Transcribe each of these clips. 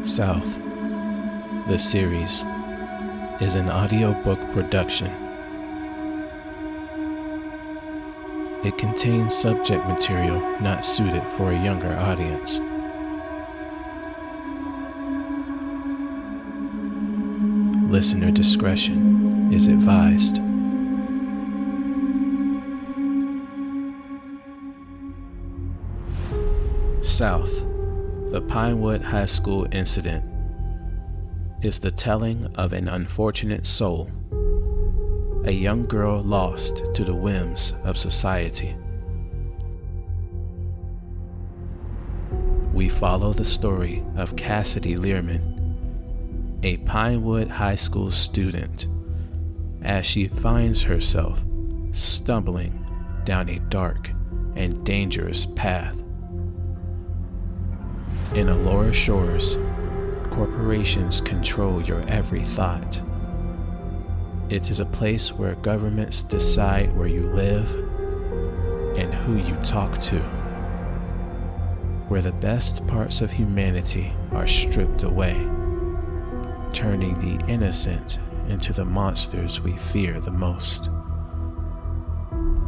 South, the series, is an audiobook production. It contains subject material not suited for a younger audience. Listener discretion is advised. South, the Pinewood High School incident, is the telling of an unfortunate soul, a young girl lost to the whims of society. We follow the story of Cassidy a Pinewood High School student, as she finds herself stumbling down a dark and dangerous path. In Allura Shores, corporations control your every thought. It is a place where governments decide where you live and who you talk to, where the best parts of humanity are stripped away, turning the innocent into the monsters we fear the most.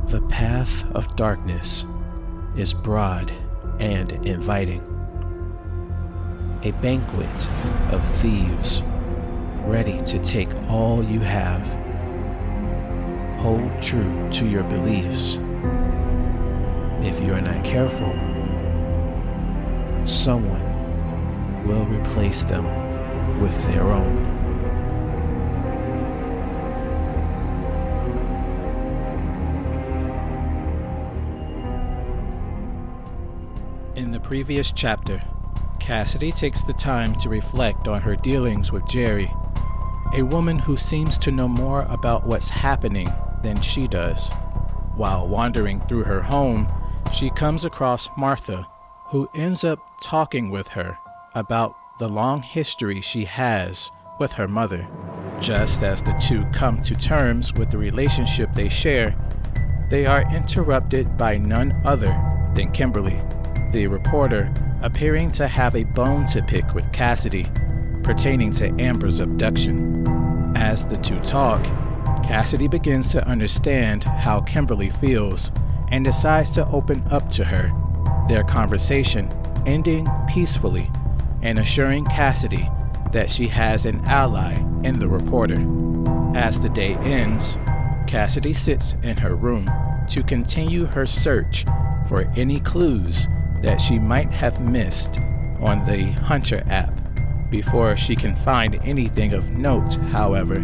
The path of darkness is broad and inviting. A banquet of thieves ready to take all you have. Hold true to your beliefs. If you are not careful, someone will replace them with their own. In the previous chapter, Cassidy takes the time to reflect on her dealings with Jerry, a woman who seems to know more about what's happening than she does. While wandering through her home, she comes across Martha, who ends up talking with her about the long history she has with her mother. Just as the two come to terms with the relationship they share, they are interrupted by none other than Kimberly, the reporter, appearing to have a bone to pick with Cassidy pertaining to Amber's abduction. As the two talk, Cassidy begins to understand how Kimberly feels and decides to open up to her, their conversation ending peacefully and assuring Cassidy that she has an ally in the reporter. As the day ends, Cassidy sits in her room to continue her search for any clues that she might have missed on the Hunter app. Before she can find anything of note, however,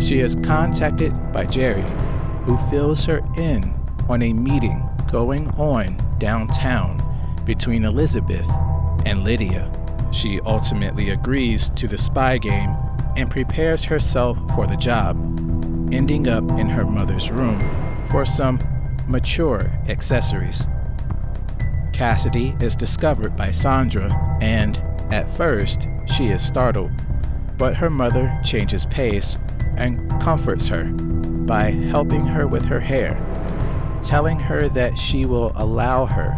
she is contacted by Jerry, who fills her in on a meeting going on downtown between Elizabeth and Lydia. She ultimately agrees to the spy game and prepares herself for the job, ending up in her mother's room for some mature accessories. Cassidy is discovered by Sandra, and at first she is startled, but her mother changes pace and comforts her by helping her with her hair, telling her that she will allow her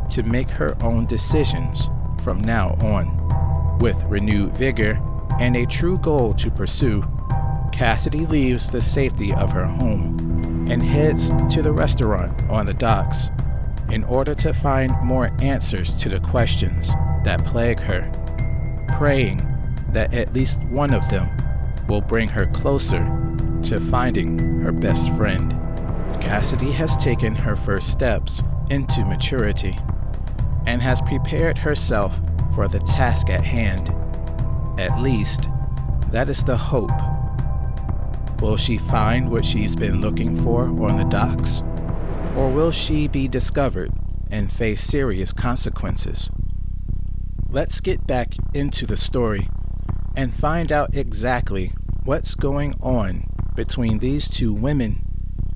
to make her own decisions from now on. With renewed vigor and a true goal to pursue, Cassidy leaves the safety of her home and heads to the restaurant on the docks in order to find more answers to the questions that plague her, praying that at least one of them will bring her closer to finding her best friend. Cassidy has taken her first steps into maturity and has prepared herself for the task at hand. At least, that is the hope. Will she find what she's been looking for on the docks? Or will she be discovered and face serious consequences? Let's get back into the story and find out exactly what's going on between these two women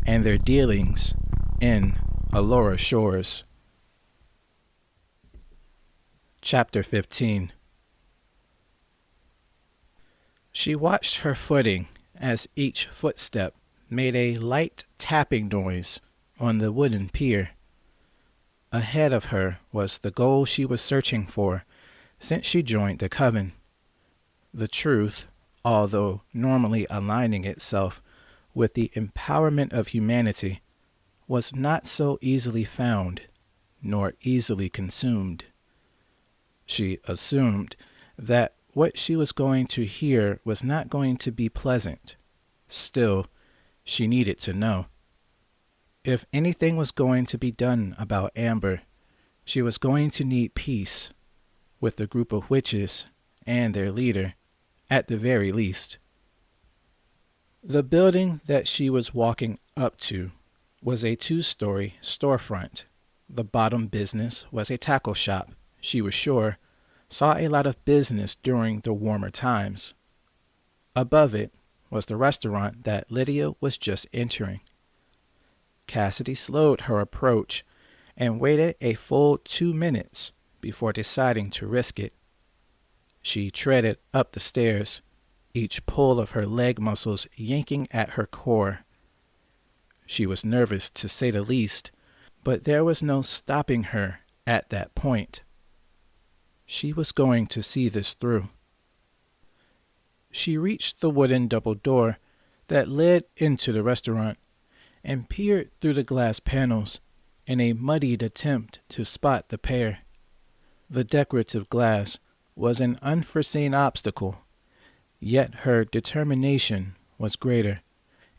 and their dealings in Allura Shores. Chapter 15. She watched her footing as each footstep made a light tapping noise on the wooden pier. Ahead of her was the goal she was searching for since she joined the coven, The truth, although normally aligning itself with the empowerment of humanity, was not so easily found, nor easily consumed. She assumed that what she was going to hear was not going to be pleasant. Still, she needed to know. If anything was going to be done about Amber, she was going to need peace with the group of witches and their leader, at the very least. The building that she was walking up to was a 2-story storefront. The bottom business was a tackle shop. She was sure saw a lot of business during the warmer times. Above it was the restaurant that Lydia was just entering. Cassidy slowed her approach and waited a full 2 minutes before deciding to risk it. She treaded up the stairs, each pull of her leg muscles yanking at her core. She was nervous, to say the least, but there was no stopping her at that point. She was going to see this through. She reached the wooden double door that led into the restaurant and peered through the glass panels in a muddied attempt to spot the pair. The decorative glass was an unforeseen obstacle, yet her determination was greater,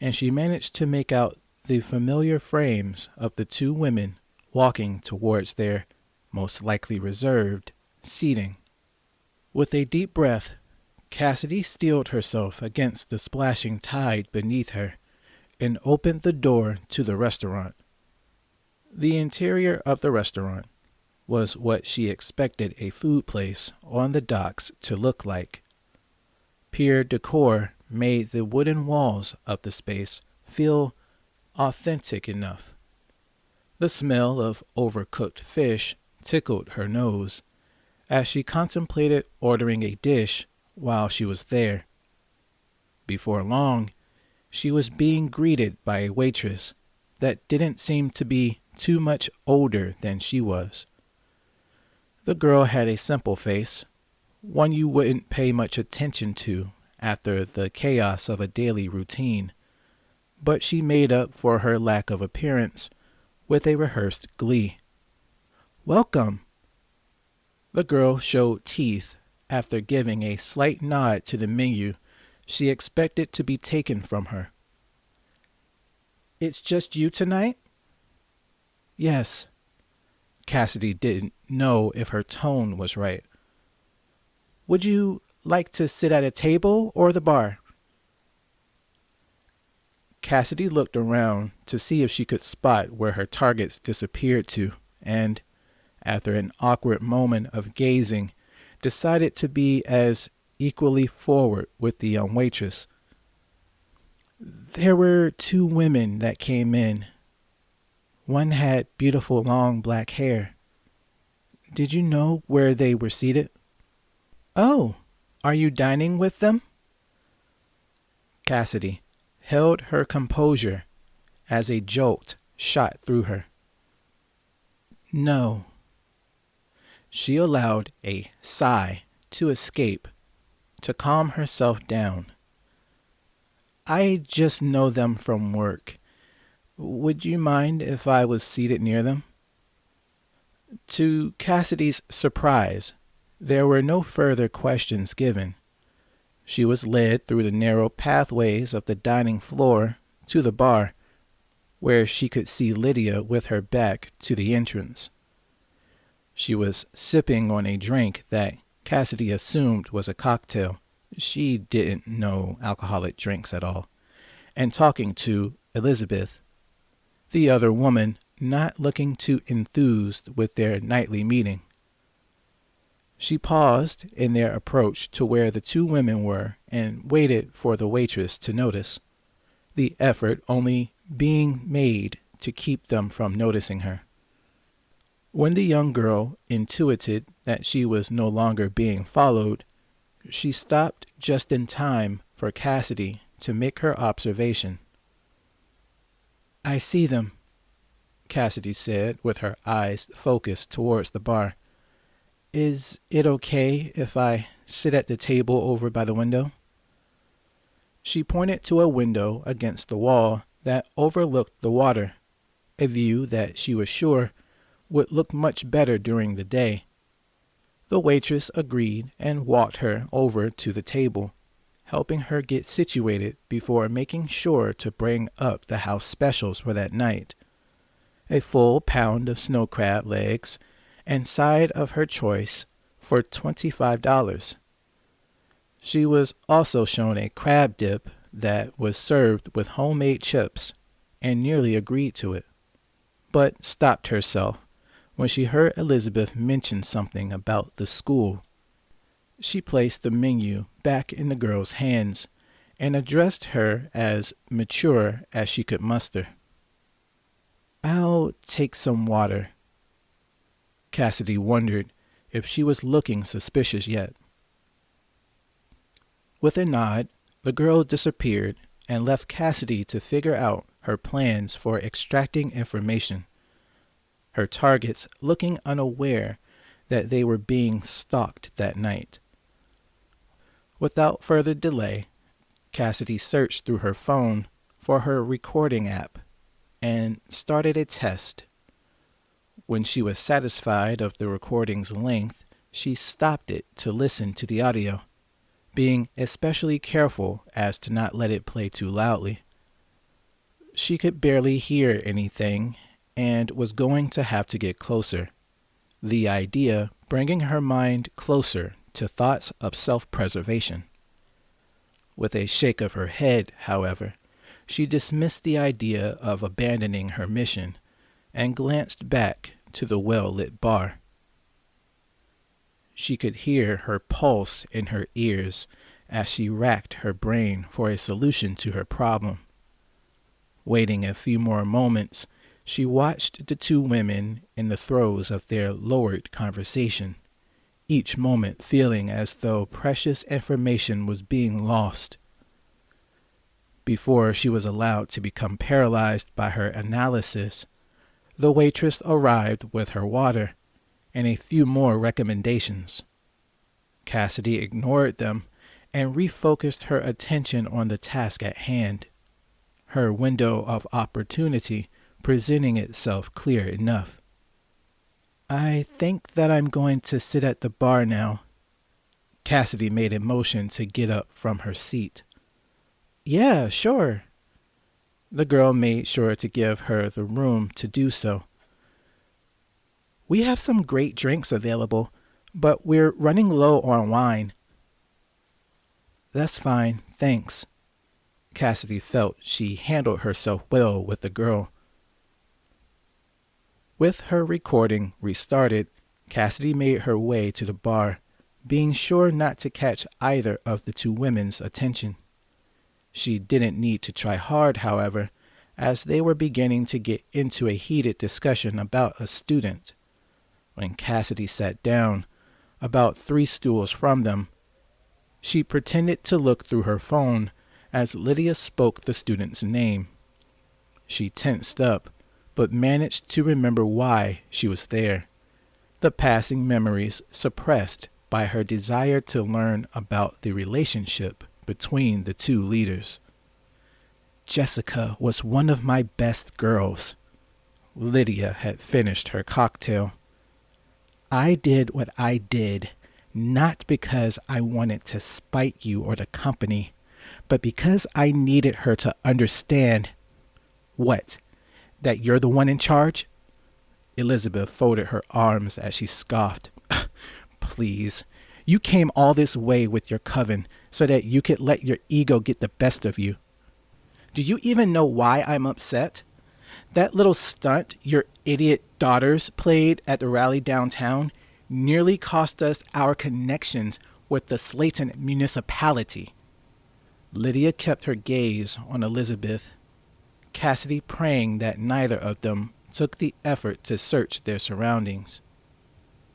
and she managed to make out the familiar frames of the 2 women walking towards their, most likely reserved, seating. With a deep breath, Cassidy steeled herself against the splashing tide beneath her and opened the door to the restaurant. The interior of the restaurant was what she expected a food place on the docks to look like. Pier decor made the wooden walls of the space feel authentic enough. The smell of overcooked fish tickled her nose as she contemplated ordering a dish while she was there. Before long, she was being greeted by a waitress that didn't seem to be too much older than she was. The girl had a simple face, one you wouldn't pay much attention to after the chaos of a daily routine, but she made up for her lack of appearance with a rehearsed glee. "Welcome." The girl showed teeth after giving a slight nod to the menu she expected to be taken from her. "It's just you tonight?" "Yes." Cassidy didn't know if her tone was right. "Would you like to sit at a table or the bar?" Cassidy looked around to see if she could spot where her targets disappeared to, and, after an awkward moment of gazing, decided to be as equally forward with the young waitress. "There were 2 women that came in. One had beautiful long black hair. Did you know where they were seated?" "Oh, are you dining with them?" Cassidy held her composure as a jolt shot through her. "No." She allowed a sigh to escape to calm herself down. "I just know them from work. Would you mind if I was seated near them?" To Cassidy's surprise, there were no further questions given. She was led through the narrow pathways of the dining floor to the bar, where she could see Lydia with her back to the entrance. She was sipping on a drink that Cassidy assumed was a cocktail. She didn't know alcoholic drinks at all, and talking to Elizabeth, the other woman not looking too enthused with their nightly meeting. She paused in their approach to where the 2 women were and waited for the waitress to notice, the effort only being made to keep them from noticing her. When the young girl intuited that she was no longer being followed, she stopped just in time for Cassidy to make her observation. "I see them," Cassidy said with her eyes focused towards the bar. Is it okay if I sit at the table over by the window? She pointed to a window against the wall that overlooked the water, a view that she was sure would look much better during the day. The waitress agreed and walked her over to the table, helping her get situated before making sure to bring up the house specials for that night. A full pound of snow crab legs and side of her choice for $25. She was also shown a crab dip that was served with homemade chips and nearly agreed to it, but stopped herself when she heard Elizabeth mention something about the school. She placed the menu back in the girl's hands and addressed her as mature as she could muster. I'll take some water. Cassidy wondered if she was looking suspicious yet. With a nod, the girl disappeared and left Cassidy to figure out her plans for extracting information, her targets looking unaware that they were being stalked that night. Without further delay, Cassidy searched through her phone for her recording app and started a test. When she was satisfied of the recording's length, she stopped it to listen to the audio, being especially careful as to not let it play too loudly. She could barely hear anything and was going to have to get closer, the idea bringing her mind closer to thoughts of self-preservation. With a shake of her head, however, she dismissed the idea of abandoning her mission and glanced back to the well-lit bar. She could hear her pulse in her ears as she racked her brain for a solution to her problem. Waiting a few more moments, she watched the two women in the throes of their lowered conversation, each moment feeling as though precious information was being lost. Before she was allowed to become paralyzed by her analysis, the waitress arrived with her water and a few more recommendations. Cassidy ignored them and refocused her attention on the task at hand, her window of opportunity presenting itself clear enough. I think that I'm going to sit at the bar now. Cassidy made a motion to get up from her seat. Yeah, sure. The girl made sure to give her the room to do so. We have some great drinks available, but we're running low on wine. That's fine, thanks. Cassidy felt she handled herself well with the girl. With her recording restarted, Cassidy made her way to the bar, being sure not to catch either of the two women's attention. She didn't need to try hard, however, as they were beginning to get into a heated discussion about a student. When Cassidy sat down, about 3 stools from them, she pretended to look through her phone as Lydia spoke the student's name. She tensed up, but managed to remember why she was there, the passing memories suppressed by her desire to learn about the relationship between the two leaders. Jessica was one of my best girls. Lydia had finished her cocktail. I did what I did, not because I wanted to spite you or the company, but because I needed her to understand. What? That you're the one in charge? Elizabeth folded her arms as she scoffed. Please, you came all this way with your coven so that you could let your ego get the best of you. Do you even know why I'm upset? That little stunt your idiot daughters played at the rally downtown nearly cost us our connections with the Slayton municipality. Lydia kept her gaze on Elizabeth, Cassidy praying that neither of them took the effort to search their surroundings.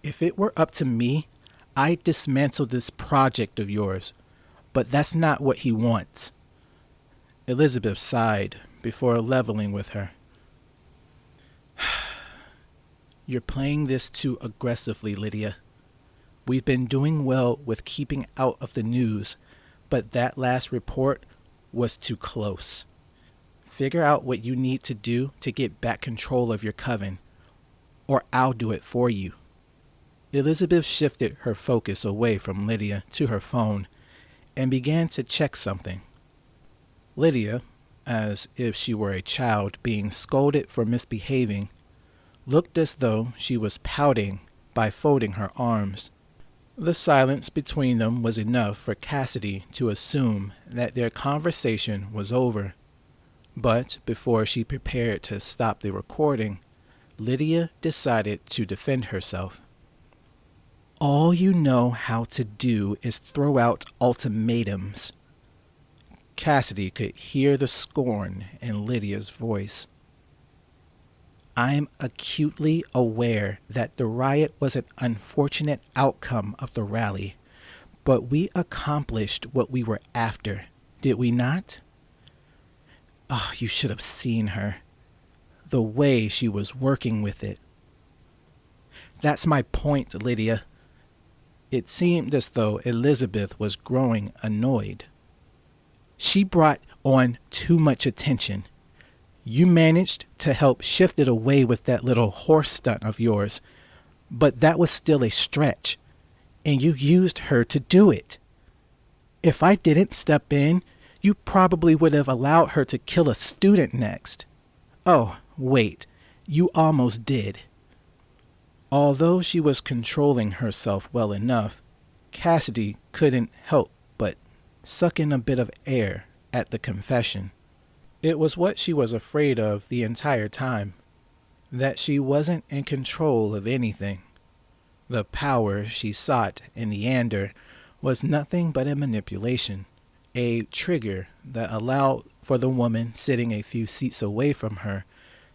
If it were up to me, I'd dismantle this project of yours, but that's not what he wants. Elizabeth sighed before leveling with her. You're playing this too aggressively, Lydia. We've been doing well with keeping out of the news, but that last report was too close. Figure out what you need to do to get back control of your coven, or I'll do it for you." Elizabeth shifted her focus away from Lydia to her phone and began to check something. Lydia, as if she were a child being scolded for misbehaving, looked as though she was pouting by folding her arms. The silence between them was enough for Cassidy to assume that their conversation was over. But before she prepared to stop the recording, Lydia decided to defend herself. "All you know how to do is throw out ultimatums." Cassidy could hear the scorn in Lydia's voice. "I'm acutely aware that the riot was an unfortunate outcome of the rally, but we accomplished what we were after, did we not? Oh, you should have seen her. The way she was working with it." "That's my point, Lydia." It seemed as though Elizabeth was growing annoyed. "She brought on too much attention. You managed to help shift it away with that little horse stunt of yours, but that was still a stretch, and you used her to do it. If I didn't step in, you probably would have allowed her to kill a student next. Oh, wait, you almost did." Although she was controlling herself well enough, Cassidy couldn't help but suck in a bit of air at the confession. It was what she was afraid of the entire time, that she wasn't in control of anything. The power she sought in Leander was nothing but a manipulation, a trigger that allowed for the woman sitting a few seats away from her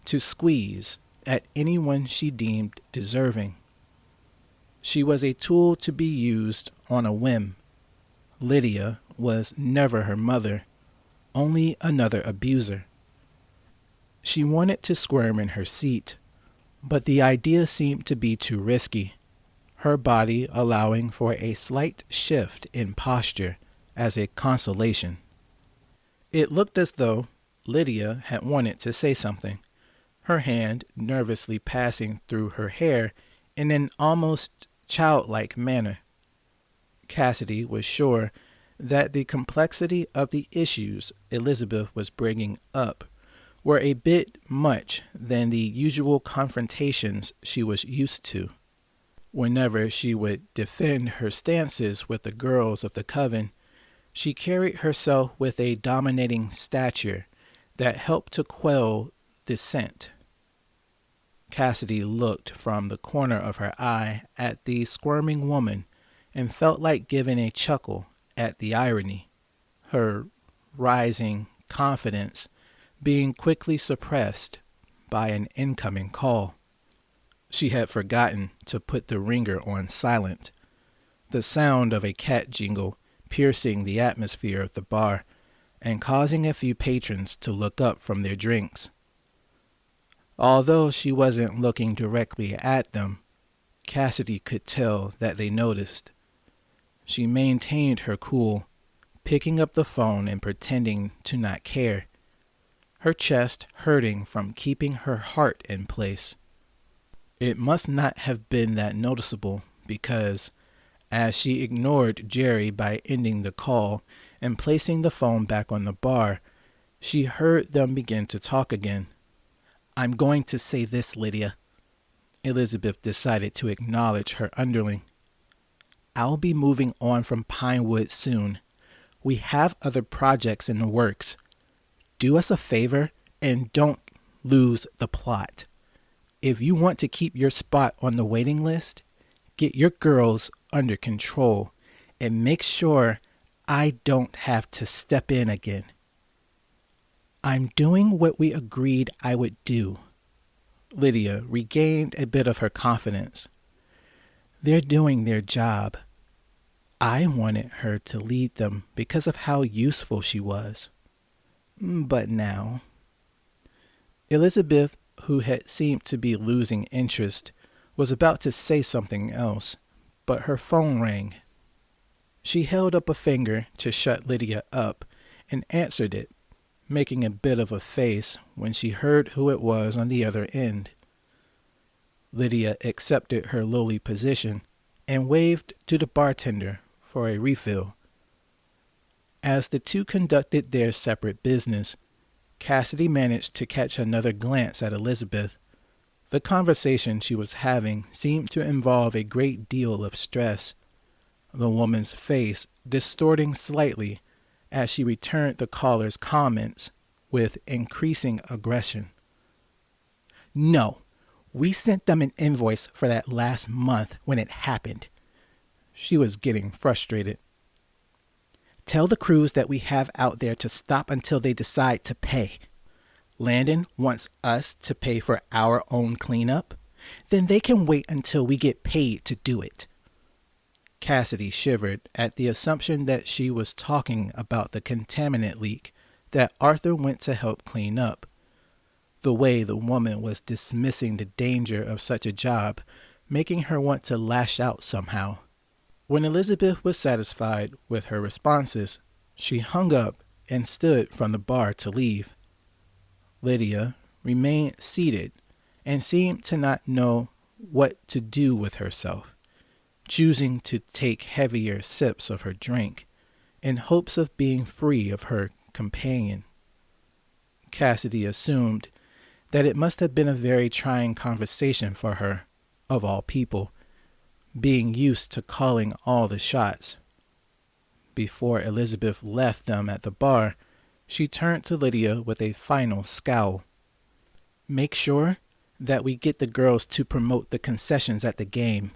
to squeeze at anyone she deemed deserving. She was a tool to be used on a whim. Lydia was never her mother, only another abuser. She wanted to squirm in her seat, but the idea seemed to be too risky, her body allowing for a slight shift in posture as a consolation. It looked as though Lydia had wanted to say something, her hand nervously passing through her hair in an almost childlike manner. Cassidy was sure that the complexity of the issues Elizabeth was bringing up were a bit much than the usual confrontations she was used to. Whenever she would defend her stances with the girls of the coven, she carried herself with a dominating stature that helped to quell dissent. Cassidy looked from the corner of her eye at the squirming woman and felt like giving a chuckle at the irony, her rising confidence being quickly suppressed by an incoming call. She had forgotten to put the ringer on silent, the sound of a cat jingle piercing the atmosphere of the bar and causing a few patrons to look up from their drinks. Although she wasn't looking directly at them, Cassidy could tell that they noticed. She maintained her cool, picking up the phone and pretending to not care, her chest hurting from keeping her heart in place. It must not have been that noticeable because, as she ignored Jerry by ending the call and placing the phone back on the bar, she heard them begin to talk again. "I'm going to say this, Lydia." Elizabeth decided to acknowledge her underling. "I'll be moving on from Pinewood soon. We have other projects in the works. Do us a favor and don't lose the plot. If you want to keep your spot on the waiting list, get your girls under control and make sure I don't have to step in again." "I'm doing what we agreed I would do." Lydia regained a bit of her confidence. "They're doing their job. I wanted her to lead them because of how useful she was. But now..." Elizabeth, who had seemed to be losing interest, was about to say something else, but her phone rang. She held up a finger to shut Lydia up and answered it, making a bit of a face when she heard who it was on the other end. Lydia accepted her lowly position and waved to the bartender for a refill. As the two conducted their separate business, Cassidy managed to catch another glance at Elizabeth. The conversation she was having seemed to involve a great deal of stress, the woman's face distorting slightly as she returned the caller's comments with increasing aggression. "No, we sent them an invoice for that last month when it happened." She was getting frustrated. "Tell the crews that we have out there to stop until they decide to pay. Landon wants us to pay for our own cleanup. Then they can wait until we get paid to do it." Cassidy shivered at the assumption that she was talking about the contaminant leak that Arthur went to help clean up. The way the woman was dismissing the danger of such a job, making her want to lash out somehow. When Elizabeth was satisfied with her responses, she hung up and stood from the bar to leave. Lydia remained seated and seemed to not know what to do with herself, choosing to take heavier sips of her drink in hopes of being free of her companion. Cassidy assumed that it must have been a very trying conversation for her, of all people, being used to calling all the shots. Before Elizabeth left them at the bar, she turned to Lydia with a final scowl. "Make sure that we get the girls to promote the concessions at the game."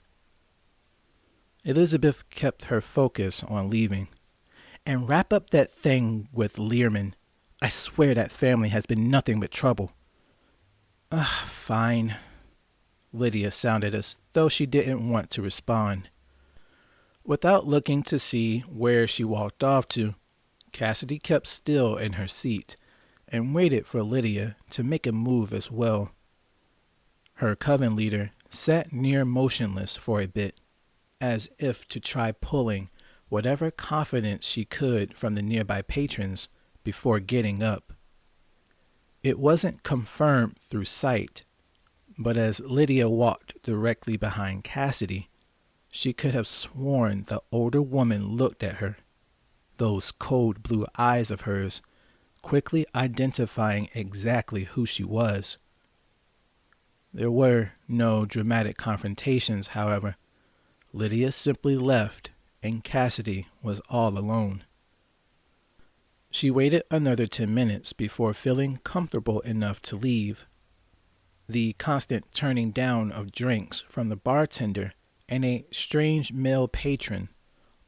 Elizabeth kept her focus on leaving. "And wrap up that thing with Learman. I swear that family has been nothing but trouble." Fine." Lydia sounded as though she didn't want to respond. Without looking to see where she walked off to, Cassidy kept still in her seat and waited for Lydia to make a move as well. Her coven leader sat near motionless for a bit, as if to try pulling whatever confidence she could from the nearby patrons before getting up. It wasn't confirmed through sight, but as Lydia walked directly behind Cassidy, she could have sworn the older woman looked at her, those cold blue eyes of hers quickly identifying exactly who she was. There were no dramatic confrontations, however. Lydia simply left, and Cassidy was all alone. She waited another 10 minutes before feeling comfortable enough to leave. The constant turning down of drinks from the bartender and a strange male patron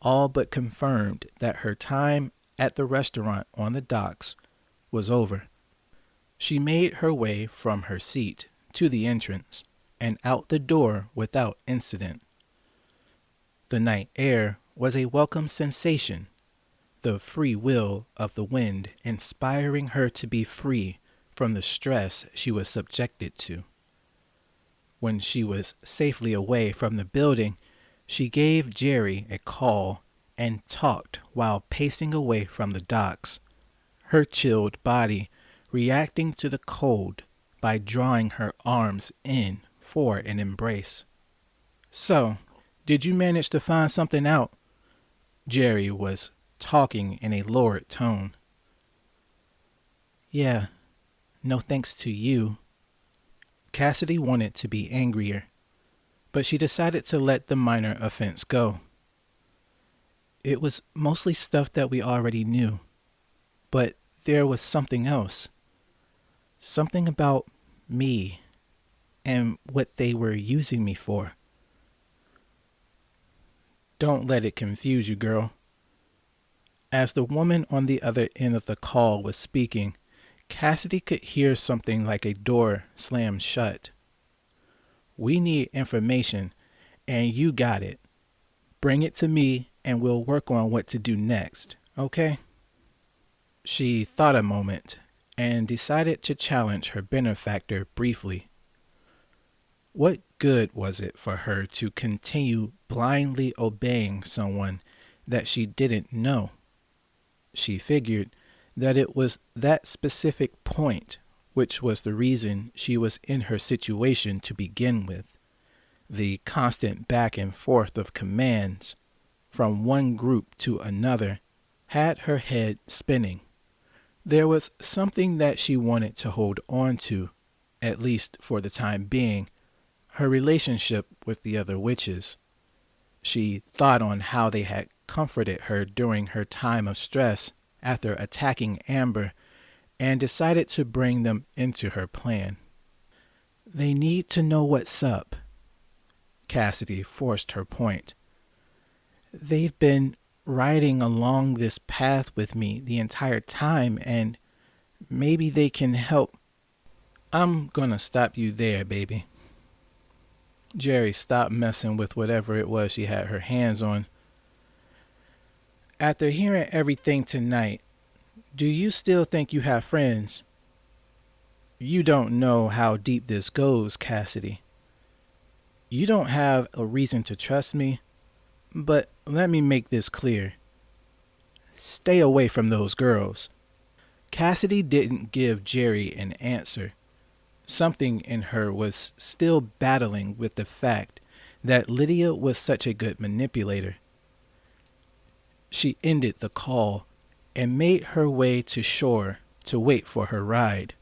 all but confirmed that her time at the restaurant on the docks was over. She made her way from her seat to the entrance and out the door without incident. The night air was a welcome sensation, the free will of the wind inspiring her to be free from the stress she was subjected to. When she was safely away from the building, she gave Jerry a call and talked while pacing away from the docks, her chilled body reacting to the cold by drawing her arms in for an embrace. "So, did you manage to find something out?" Jerry was talking in a lowered tone. "Yeah, no thanks to you." Cassidy wanted to be angrier, but she decided to let the minor offense go. "It was mostly stuff that we already knew, but there was something else. Something about me and what they were using me for." "Don't let it confuse you, girl." As the woman on the other end of the call was speaking, Cassidy could hear something like a door slam shut. "We need information, and you got it. Bring it to me, and we'll work on what to do next, okay?" She thought a moment and decided to challenge her benefactor briefly. What good was it for her to continue blindly obeying someone that she didn't know? She figured that it was that specific point which was the reason she was in her situation to begin with. The constant back and forth of commands from one group to another had her head spinning. There was something that she wanted to hold on to, at least for the time being, her relationship with the other witches. She thought on how they had comforted her during her time of stress after attacking Amber and decided to bring them into her plan. They need to know what's up. Cassidy forced her point. They've been riding along this path with me the entire time, and maybe they can help. I'm gonna stop you there, baby. Jerry stopped messing with whatever it was she had her hands on. After hearing everything tonight, do you still think you have friends? You don't know how deep this goes, Cassidy. You don't have a reason to trust me, but let me make this clear. Stay away from those girls. Cassidy didn't give Jerry an answer. Something in her was still battling with the fact that Lydia was such a good manipulator. She ended the call and made her way to shore to wait for her ride,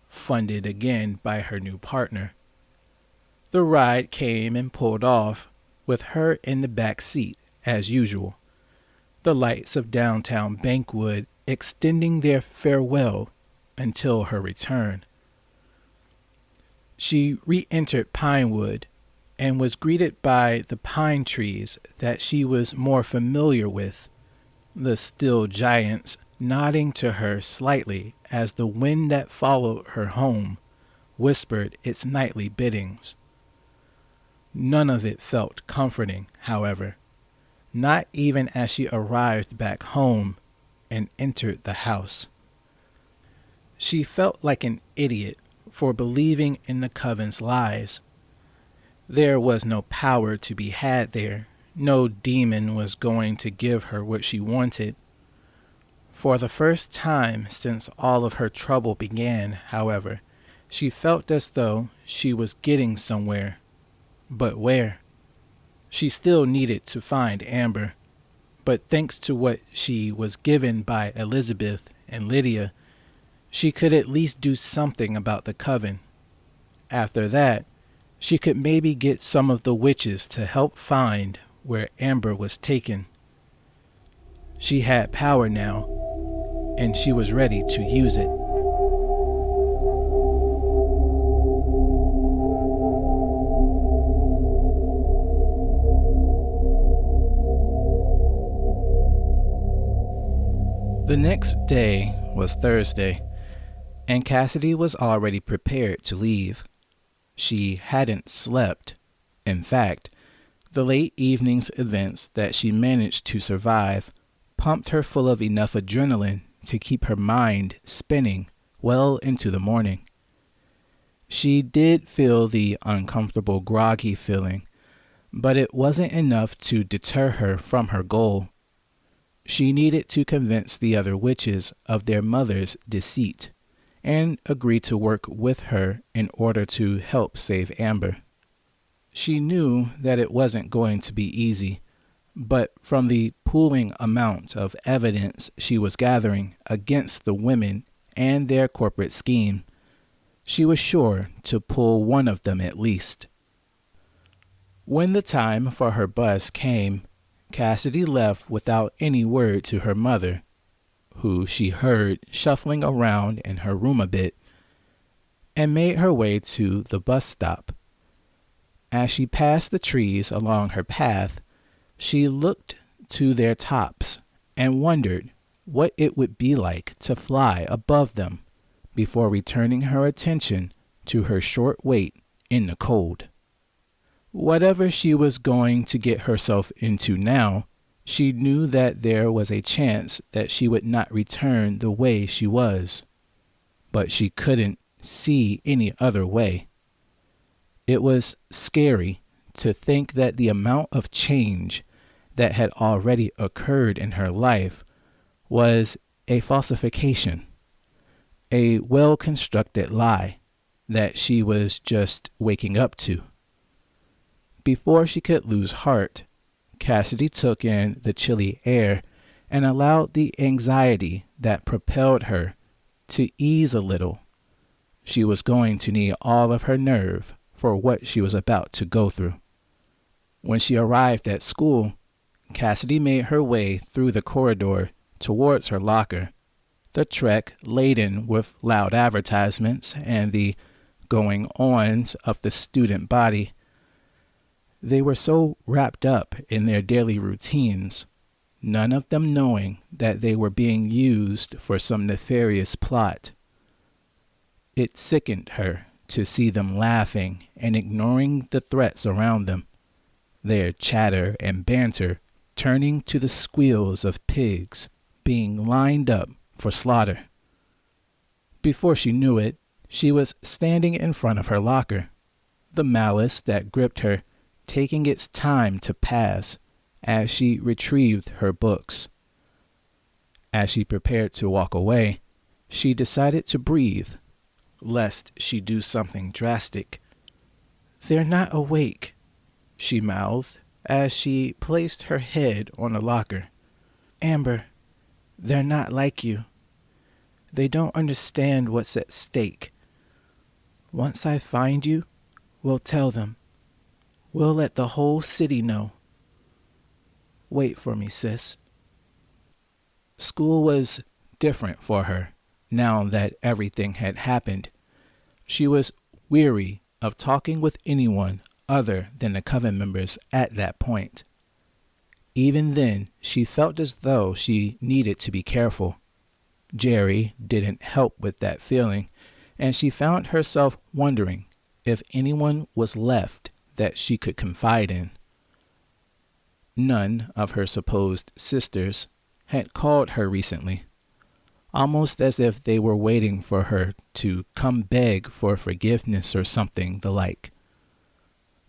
funded again by her new partner. The ride came and pulled off, with her in the back seat, as usual, the lights of downtown Pinewood extending their farewell until her return. She re-entered Pinewood and was greeted by the pine trees that she was more familiar with, the still giants nodding to her slightly as the wind that followed her home whispered its nightly biddings. None of it felt comforting, however, not even as she arrived back home and entered the house. She felt like an idiot for believing in the coven's lies. There was no power to be had there. No demon was going to give her what she wanted. For the first time since all of her trouble began, however, she felt as though she was getting somewhere. But where? She still needed to find Amber, but thanks to what she was given by Elizabeth and Lydia, she could at least do something about the coven. After that, she could maybe get some of the witches to help find where Amber was taken. She had power now, and she was ready to use it. The next day was Thursday, and Cassidy was already prepared to leave. She hadn't slept. In fact, the late evening's events that she managed to survive pumped her full of enough adrenaline to keep her mind spinning well into the morning. She did feel the uncomfortable groggy feeling, but it wasn't enough to deter her from her goal. She needed to convince the other witches of their mother's deceit and agree to work with her in order to help save Amber. She knew that it wasn't going to be easy, but from the pooling amount of evidence she was gathering against the women and their corporate scheme, she was sure to pull one of them at least. When the time for her bus came, Cassidy left without any word to her mother, who she heard shuffling around in her room a bit, and made her way to the bus stop. As she passed the trees along her path, she looked to their tops and wondered what it would be like to fly above them before returning her attention to her short wait in the cold. Whatever she was going to get herself into now, she knew that there was a chance that she would not return the way she was. But she couldn't see any other way. It was scary to think that the amount of change that had already occurred in her life was a falsification, a well-constructed lie that she was just waking up to. Before she could lose heart, Cassidy took in the chilly air and allowed the anxiety that propelled her to ease a little. She was going to need all of her nerve for what she was about to go through. When she arrived at school, Cassidy made her way through the corridor towards her locker, the trek laden with loud advertisements and the going-ons of the student body. They were so wrapped up in their daily routines, none of them knowing that they were being used for some nefarious plot. It sickened her to see them laughing and ignoring the threats around them, their chatter and banter turning to the squeals of pigs being lined up for slaughter. Before she knew it, she was standing in front of her locker, the malice that gripped her taking its time to pass as she retrieved her books. As she prepared to walk away, she decided to breathe, lest she do something drastic. "They're not awake," she mouthed as she placed her head on the locker. "Amber, they're not like you. They don't understand what's at stake. Once I find you, we'll tell them. We'll let the whole city know. Wait for me, sis." School was different for her now that everything had happened. She was weary of talking with anyone other than the coven members at that point. Even then, she felt as though she needed to be careful. Jerry didn't help with that feeling, and she found herself wondering if anyone was left that she could confide in. None of her supposed sisters had called her recently, almost as if they were waiting for her to come beg for forgiveness or something the like.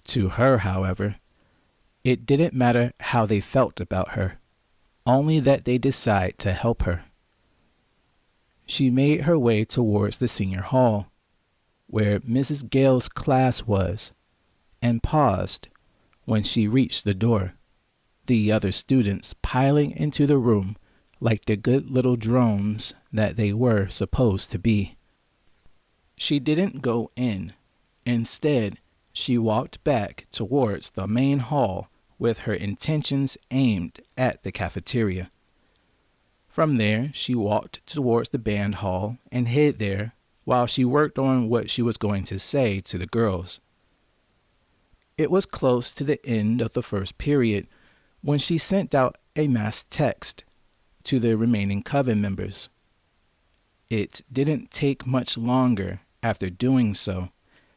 To her, however, it didn't matter how they felt about her, only that they decide to help her. She made her way towards the senior hall, where Mrs. Gale's class was, and paused when she reached the door, the other students piling into the room like the good little drones that they were supposed to be. She didn't go in. Instead, she walked back towards the main hall with her intentions aimed at the cafeteria. From there, she walked towards the band hall and hid there while she worked on what she was going to say to the girls. It was close to the end of the first period when she sent out a mass text to the remaining coven members. It didn't take much longer after doing so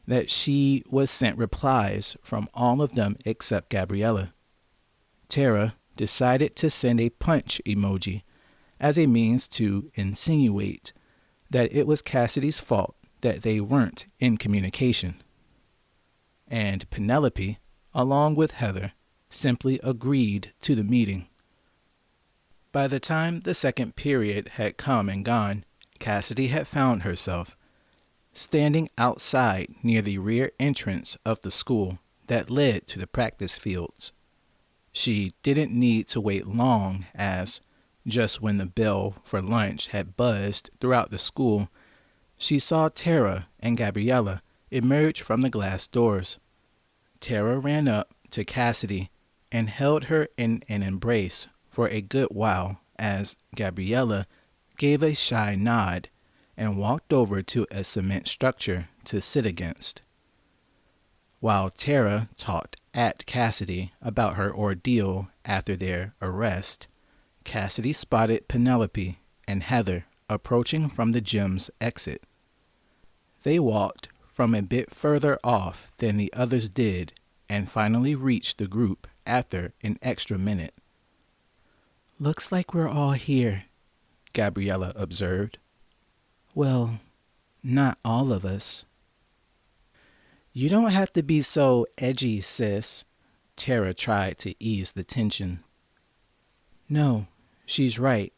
that she was sent replies from all of them except Gabriella. Tara decided to send a punch emoji as a means to insinuate that it was Cassidy's fault that they weren't in communication. And Penelope, along with Heather, simply agreed to the meeting. By the time the second period had come and gone, Cassidy had found herself standing outside near the rear entrance of the school that led to the practice fields. She didn't need to wait long as, just when the bell for lunch had buzzed throughout the school, she saw Tara and Gabriella emerge from the glass doors. Tara ran up to Cassidy and held her in an embrace for a good while as Gabriella gave a shy nod and walked over to a cement structure to sit against. While Tara talked at Cassidy about her ordeal after their arrest, Cassidy spotted Penelope and Heather approaching from the gym's exit. They walked from a bit further off than the others did and finally reached the group after an extra minute. "Looks like we're all here," Gabriella observed. "Well, not all of us." You don't have to be so edgy, sis. Tara tried to ease the tension. No, she's right,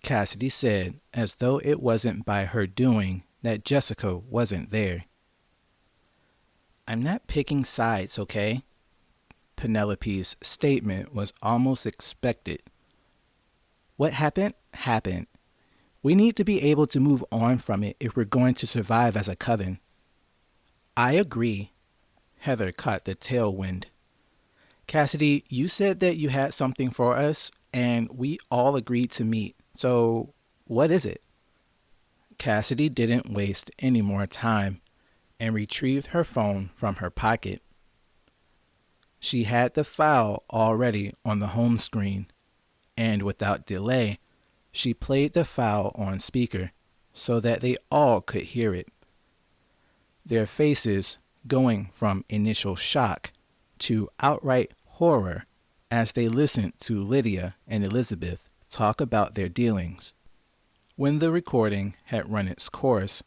Cassidy said, as though it wasn't by her doing that Jessica wasn't there. I'm not picking sides, okay? Penelope's statement was almost expected. What happened, happened. We need to be able to move on from it if we're going to survive as a coven. I agree. Heather caught the tailwind. Cassidy, you said that you had something for us, and we all agreed to meet. So, what is it? Cassidy didn't waste any more time and retrieved her phone from her pocket. She had the file already on the home screen, and without delay, she played the file on speaker so that they all could hear it. Their faces going from initial shock to outright horror as they listened to Lydia and Elizabeth talk about their dealings. When the recording had run its course,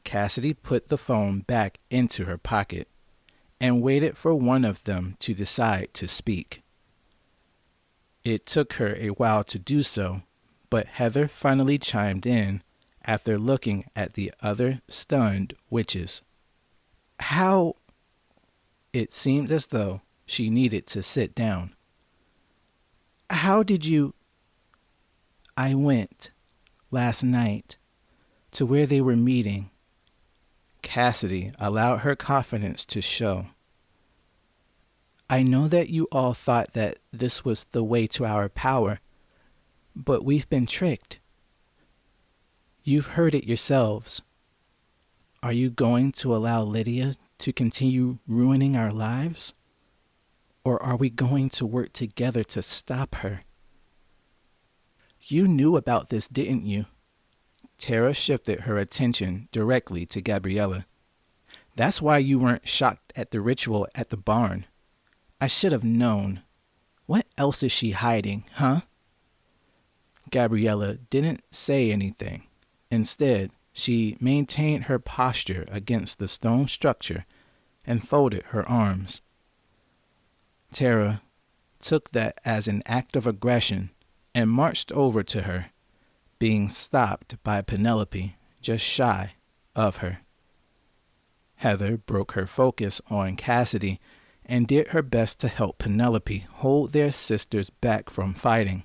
Cassidy put the phone back into her pocket and waited for one of them to decide to speak. It took her a while to do so, but Heather finally chimed in after looking at the other stunned witches. How? It seemed as though she needed to sit down. How did you? I went, last night, to where they were meeting. Cassidy allowed her confidence to show. I know that you all thought that this was the way to our power, but we've been tricked. You've heard it yourselves. Are you going to allow Lydia to continue ruining our lives? Or are we going to work together to stop her? You knew about this, didn't you? Tara shifted her attention directly to Gabriella. That's why you weren't shocked at the ritual at the barn. I should have known. What else is she hiding, huh? Gabriella didn't say anything. Instead, she maintained her posture against the stone structure and folded her arms. Tara took that as an act of aggression and marched over to her, being stopped by Penelope just shy of her. Heather broke her focus on Cassidy and did her best to help Penelope hold their sisters back from fighting,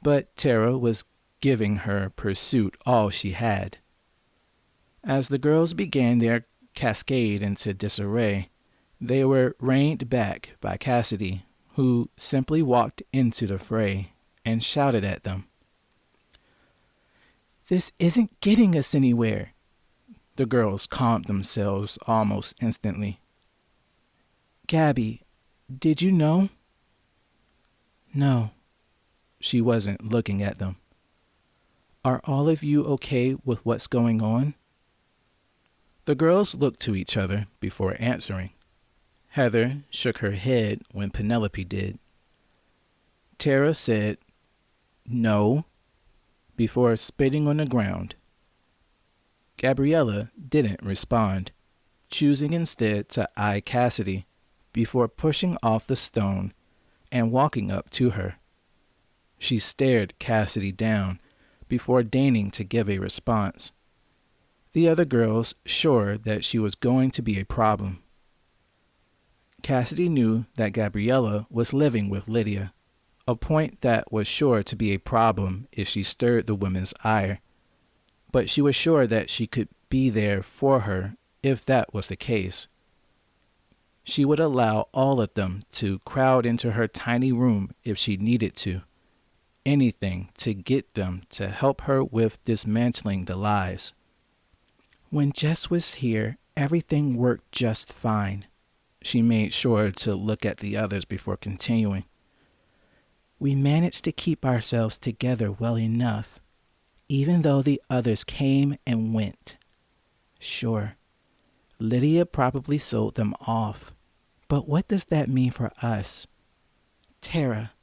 but Tara was giving her pursuit all she had. As the girls began their cascade into disarray, they were reined back by Cassidy, who simply walked into the fray and shouted at them. This isn't getting us anywhere. The girls calmed themselves almost instantly. Gabby, did you know? No. She wasn't looking at them. Are all of you okay with what's going on? The girls looked to each other before answering. Heather shook her head when Penelope did. Tara said, No, before spitting on the ground. Gabriella didn't respond, choosing instead to eye Cassidy before pushing off the stone and walking up to her. She stared Cassidy down before deigning to give a response. The other girls sure that she was going to be a problem. Cassidy knew that Gabriella was living with Lydia, a point that was sure to be a problem if she stirred the women's ire, but she was sure that she could be there for her if that was the case. She would allow all of them to crowd into her tiny room if she needed to, anything to get them to help her with dismantling the lies. When Jess was here, everything worked just fine. She made sure to look at the others before continuing. We managed to keep ourselves together well enough, even though the others came and went. Sure, Lydia probably sold them off, but what does that mean for us? Tara,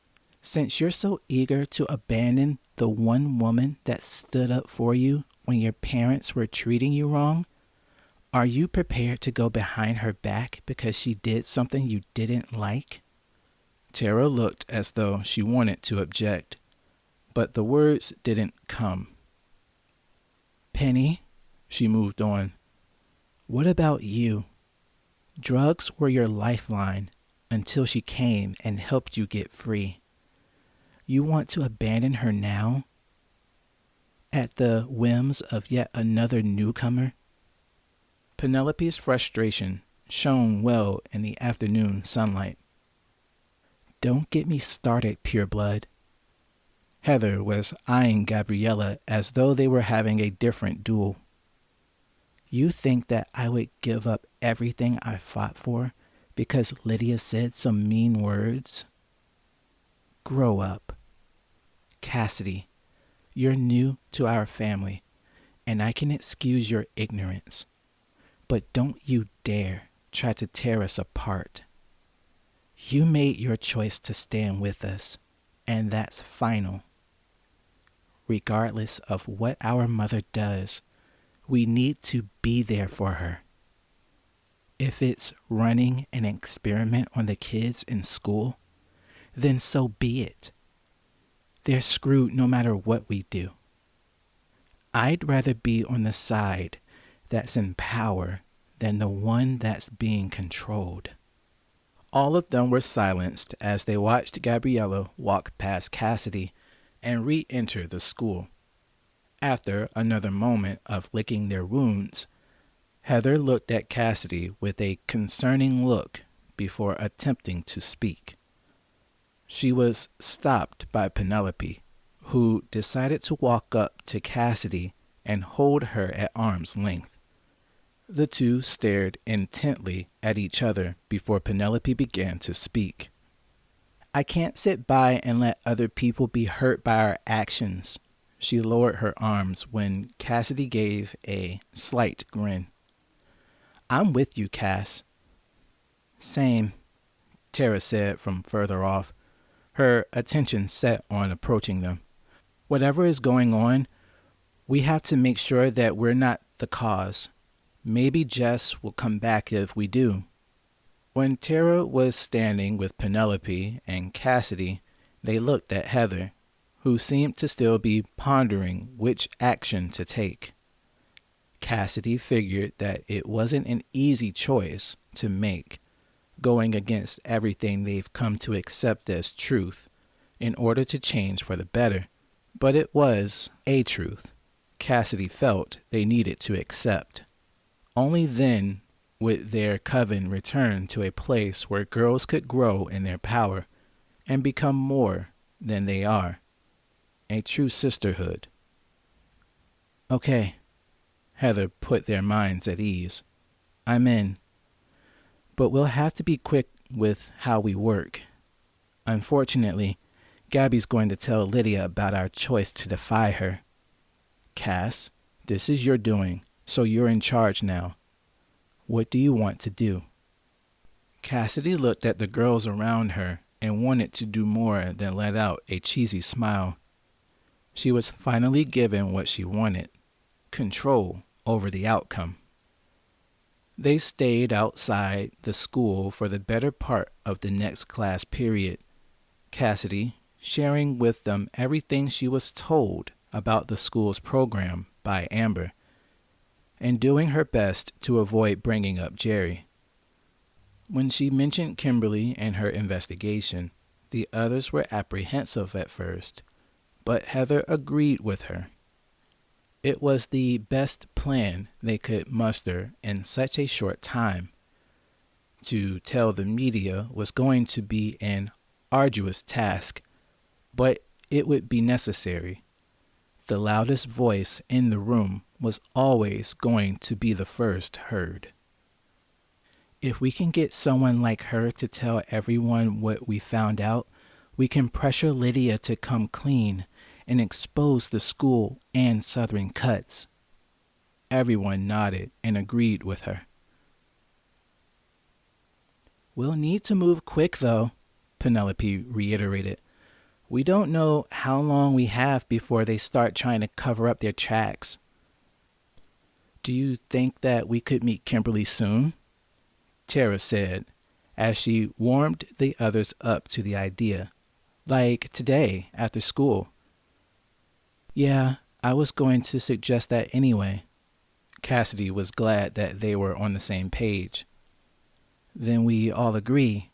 since you're so eager to abandon the one woman that stood up for you when your parents were treating you wrong, Are you prepared to go behind her back because she did something you didn't like? Tara looked as though she wanted to object, but the words didn't come. Penny, she moved on. What about you? Drugs were your lifeline until she came and helped you get free. You want to abandon her now? At the whims of yet another newcomer? Penelope's frustration shone well in the afternoon sunlight. Don't get me started, pureblood. Heather was eyeing Gabriella as though they were having a different duel. You think that I would give up everything I fought for because Lydia said some mean words? Grow up. Cassidy, you're new to our family, and I can excuse your ignorance. But don't you dare try to tear us apart. You made your choice to stand with us, and that's final. Regardless of what our mother does, we need to be there for her. If it's running an experiment on the kids in school, then so be it. They're screwed no matter what we do. I'd rather be on the side that's in power than the one that's being controlled. All of them were silenced as they watched Gabriella walk past Cassidy and re-enter the school. After another moment of licking their wounds, Heather looked at Cassidy with a concerning look before attempting to speak. She was stopped by Penelope, who decided to walk up to Cassidy and hold her at arm's length. The two stared intently at each other before Penelope began to speak. I can't sit by and let other people be hurt by our actions. She lowered her arms when Cassidy gave a slight grin. I'm with you, Cass. Same, Tara said from further off, her attention set on approaching them. Whatever is going on, we have to make sure that we're not the cause. Maybe Jess will come back if we do. When Tara was standing with Penelope and Cassidy, they looked at Heather, who seemed to still be pondering which action to take. Cassidy figured that it wasn't an easy choice to make, going against everything they've come to accept as truth in order to change for the better. But it was a truth Cassidy felt they needed to accept. Only then would their coven return to a place where girls could grow in their power and become more than they are. A true sisterhood. Okay, Heather put their minds at ease. I'm in. But we'll have to be quick with how we work. Unfortunately, Gabby's going to tell Lydia about our choice to defy her. Cass, this is your doing, so you're in charge now. What do you want to do? Cassidy looked at the girls around her and wanted to do more than let out a cheesy smile. She was finally given what she wanted, control over the outcome. They stayed outside the school for the better part of the next class period, Cassidy sharing with them everything she was told about the school's program by Amber, and doing her best to avoid bringing up Jerry. When she mentioned Kimberly and her investigation, the others were apprehensive at first, but Heather agreed with her. It was the best plan they could muster in such a short time. To tell the media was going to be an arduous task, but it would be necessary. The loudest voice in the room was always going to be the first heard. If we can get someone like her to tell everyone what we found out, we can pressure Lydia to come clean and expose the school and Southern Cuts. Everyone nodded and agreed with her. We'll need to move quick, though, Penelope reiterated. We don't know how long we have before they start trying to cover up their tracks. Do you think that we could meet Kimberly soon? Tara said, as she warmed the others up to the idea. Like today, after school. Yeah, I was going to suggest that anyway. Cassidy was glad that they were on the same page. Then we all agree.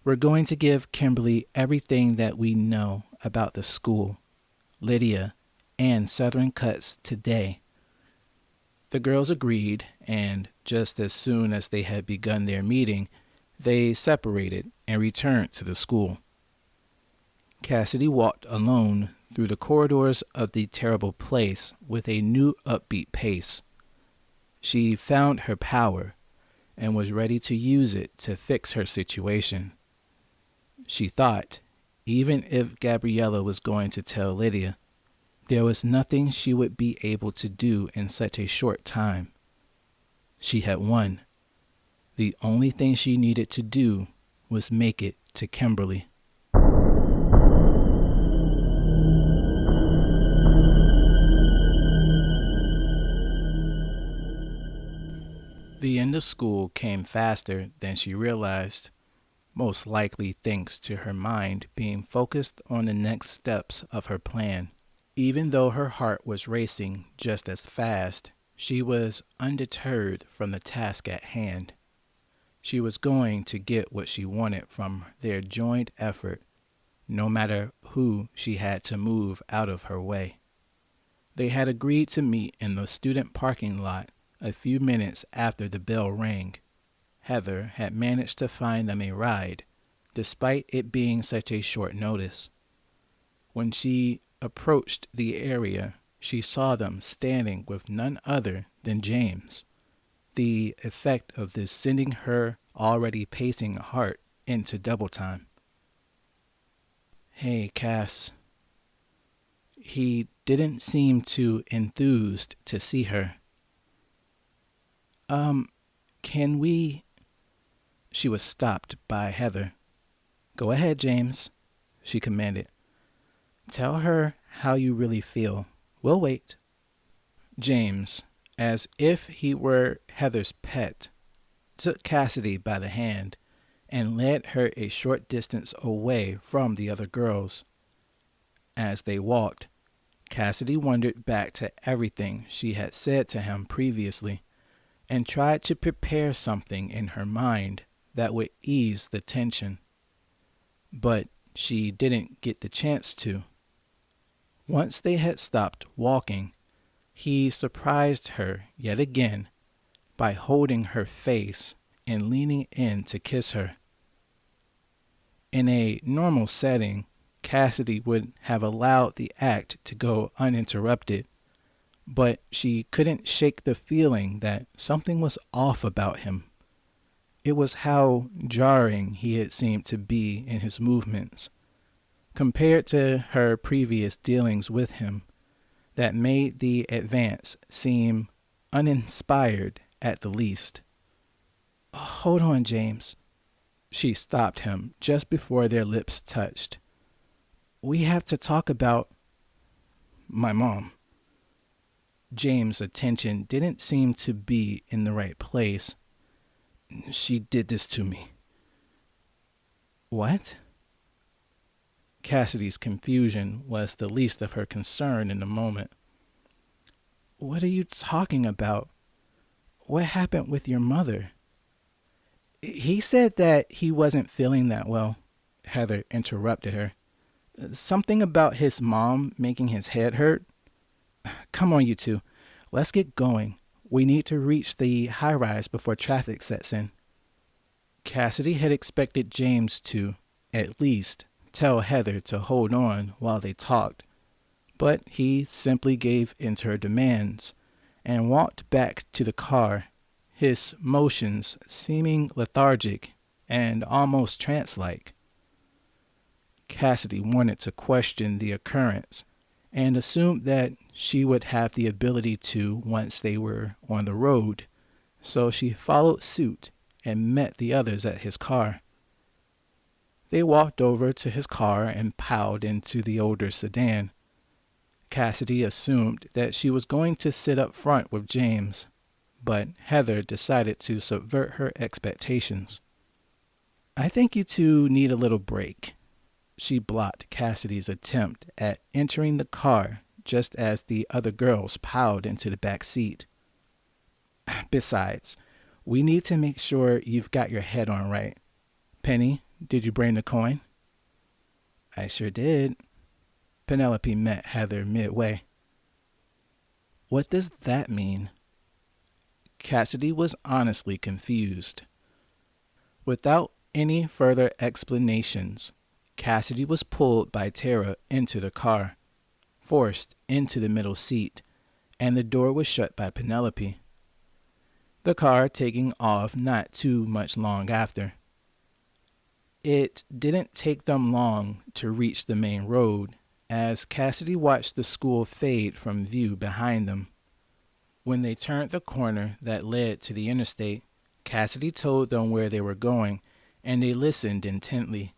We're going to give Kimberly everything that we know about the school, Lydia, and Southern Cuts today. The girls agreed, and just as soon as they had begun their meeting, they separated and returned to the school. Cassidy walked alone through the corridors of the terrible place with a new upbeat pace. She found her power and was ready to use it to fix her situation. She thought, even if Gabriella was going to tell Lydia, there was nothing she would be able to do in such a short time. She had won. The only thing she needed to do was make it to Kimberly. The end of school came faster than she realized, most likely thanks to her mind being focused on the next steps of her plan. Even though her heart was racing just as fast, she was undeterred from the task at hand. She was going to get what she wanted from their joint effort, no matter who she had to move out of her way. They had agreed to meet in the student parking lot a few minutes after the bell rang. Heather had managed to find them a ride, despite it being such a short notice. When she approached the area, she saw them standing with none other than James. The effect of this sending her already pacing heart into double time. Hey, Cass. He didn't seem too enthused to see her. Can we... She was stopped by Heather. Go ahead, James, she commanded. Tell her how you really feel. We'll wait. James, as if he were Heather's pet, took Cassidy by the hand and led her a short distance away from the other girls. As they walked, Cassidy wondered back to everything she had said to him previously and tried to prepare something in her mind that would ease the tension. But she didn't get the chance to. Once they had stopped walking, he surprised her yet again by holding her face and leaning in to kiss her. In a normal setting, Cassidy would have allowed the act to go uninterrupted, but she couldn't shake the feeling that something was off about him. It was how jarring he had seemed to be in his movements, compared to her previous dealings with him, that made the advance seem uninspired at the least. Hold on, James. She stopped him just before their lips touched. We have to talk about my mom. James' attention didn't seem to be in the right place. She did this to me. What? Cassidy's confusion was the least of her concern in the moment. What are you talking about? What happened with your mother? He said that he wasn't feeling that well. Heather interrupted her. Something about his mom making his head hurt. Come on, you two. Let's get going. We need to reach the high-rise before traffic sets in. Cassidy had expected James to, at least, tell Heather to hold on while they talked, but he simply gave in to her demands and walked back to the car, his motions seeming lethargic and almost trance-like. Cassidy wanted to question the occurrence and assumed that she would have the ability to once they were on the road, so she followed suit and met the others at his car. They walked over to his car and piled into the older sedan. Cassidy assumed that she was going to sit up front with James, but Heather decided to subvert her expectations. "I think you two need a little break." She blocked Cassidy's attempt at entering the car just as the other girls piled into the back seat. "Besides, we need to make sure you've got your head on right. Penny, did you bring the coin?" "I sure did." Penelope met Heather midway. "What does that mean?" Cassidy was honestly confused. Without any further explanations, Cassidy was pulled by Tara into the car, forced into the middle seat, and the door was shut by Penelope. The car taking off not too much long after. It didn't take them long to reach the main road, as Cassidy watched the school fade from view behind them. When they turned the corner that led to the interstate, Cassidy told them where they were going, and they listened intently,